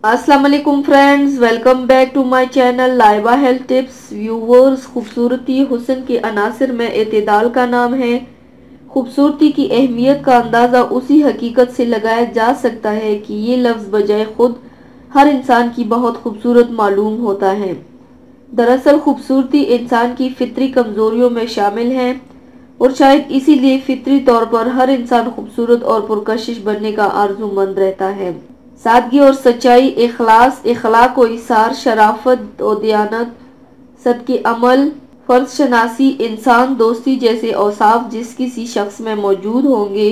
अस्सलाम वालेकुम friends, welcome back to my channel Laiba health tips. Viewers, खूबसूरती हुस्न के अनासर में एतदाल का नाम है। खूबसूरती की अहमियत का अंदाज़ा उसी हकीकत से लगाया जा सकता है कि ये लफ्ज़ बजाय खुद हर इंसान की बहुत खूबसूरत मालूम होता है। दरअसल खूबसूरती इंसान की फितरी कमज़ोरियों में शामिल है और शायद इसीलिए फितरी तौर पर हर इंसान खूबसूरत और पुरकशिश बनने का आरजूमंद रहता है। सादगी और सच्चाई, इखलास, इखलाक और इसार, शराफत और दयानत, सदके अमल, फर्ज शनासी, इंसान दोस्ती जैसे औसाफ जिस किसी शख्स में मौजूद होंगे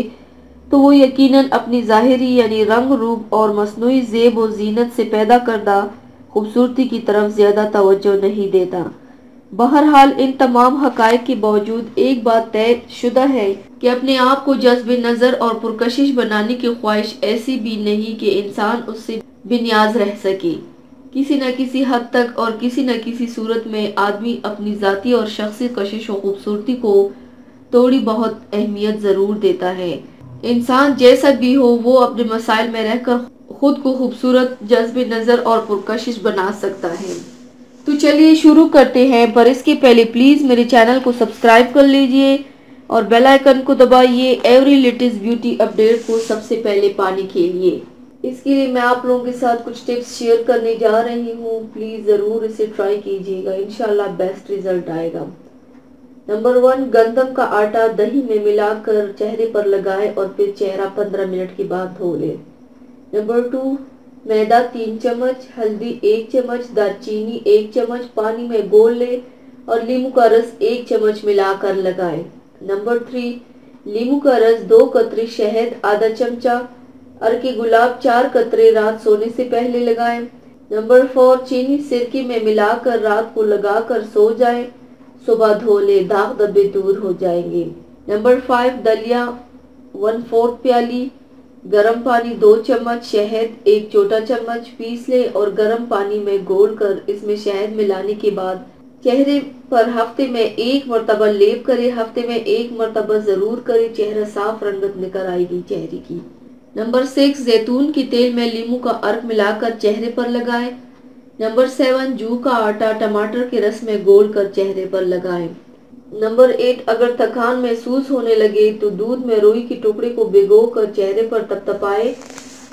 तो वो यकीनन अपनी ज़ाहिरी यानी रंग रूप और मसनूई ज़ेब और जीनत से पैदा करदा खूबसूरती की तरफ ज़्यादा तवज्जो नहीं देता। बहरहाल इन तमाम हक़ाइक़ के बावजूद एक बात तय शुदा है कि अपने आप को जज्ब नज़र और पुरकशिश बनाने की ख्वाहिश ऐसी भी नहीं कि इंसान उससे बेनियाज रह सके। किसी न किसी हद तक और किसी न किसी सूरत में आदमी अपनी ज़ाती और शख्सी कशिश और खूबसूरती को थोड़ी बहुत अहमियत ज़रूर देता है। इंसान जैसा भी हो वो अपने मसाइल में रहकर खुद को खूबसूरत, जज्ब नज़र और पुरकशिश बना सकता है। तो चलिए शुरू करते हैं, पर इसके पहले प्लीज़ मेरे चैनल को सब्सक्राइब कर लीजिए और बेल आइकन को दबाइए एवरी लेटेस्ट ब्यूटी अपडेट को सबसे पहले पाने के लिए। इसके लिए मैं आप लोगों के साथ कुछ टिप्स शेयर करने जा रही हूँ। प्लीज़ ज़रूर इसे ट्राई कीजिएगा, इंशाल्लाह बेस्ट रिजल्ट आएगा। नंबर 1, गंदम का आटा दही में मिलाकर चेहरे पर लगाएं और फिर चेहरा 15 मिनट के बाद धो लें। नंबर 2, मैदा 3 चम्मच, हल्दी 1 चम्मच, दालचीनी 1 चम्मच पानी में घोल लें और नींबू का रस 1 चम्मच मिलाकर लगाएं। नंबर 3, नींबू का रस 2 कतरे, शहद आधा चमचा, अर्के गुलाब 4 कतरे रात सोने से पहले लगाएं। नंबर 4, चीनी सिरके में मिलाकर रात को लगाकर सो जाएं, सुबह धो ले, दाग धब्बे दूर हो जाएंगे। नंबर 5, दलिया 1/4 प्याली, गरम पानी 2 चम्मच, शहद 1 छोटा चम्मच पीस ले और गरम पानी में घोलकर इसमें शहद मिलाने के बाद चेहरे पर हफ्ते में 1 मरतबा लेप करें। हफ्ते में 1 मरतबा जरूर करें, चेहरा साफ रंगत निकल आएगी चेहरे की। नंबर 6, जैतून के तेल में लीमू का अर्क मिलाकर चेहरे पर लगाएं। नंबर 7, जू का आटा टमाटर के रस में घोलकर चेहरे पर लगाएं। नंबर 8, अगर थकान महसूस होने लगे तो दूध में रुई के टुकड़े को भिगोकर चेहरे पर तपतपाए,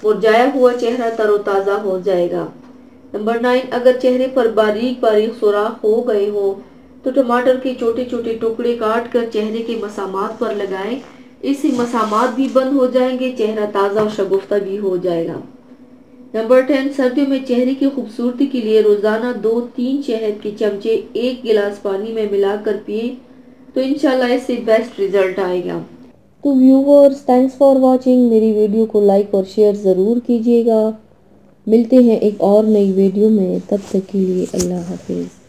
मुरझाया हुआ चेहरा तरोताजा हो जाएगा। नंबर 9, अगर चेहरे पर बारीक बारीक सुराख हो गए हो तो टमाटर के छोटे छोटे टुकड़े काट कर चेहरे के मसामात पर लगाएं। इससे मसामात भी बंद हो जाएंगे, चेहरा ताज़ा और शगुफ्ता भी हो जाएगा। नंबर 10, सर्दियों में चेहरे की खूबसूरती के लिए रोजाना 2-3 शहद के चमचे 1 गिलास पानी में मिलाकर पिए तो इंशाल्लाह इससे बेस्ट रिजल्ट आएगा। तो व्यूअर्स, थैंक्स फॉर वॉचिंग। मेरी वीडियो को लाइक और शेयर ज़रूर कीजिएगा। मिलते हैं एक और नई वीडियो में, तब तक के लिए अल्लाह हाफिज़।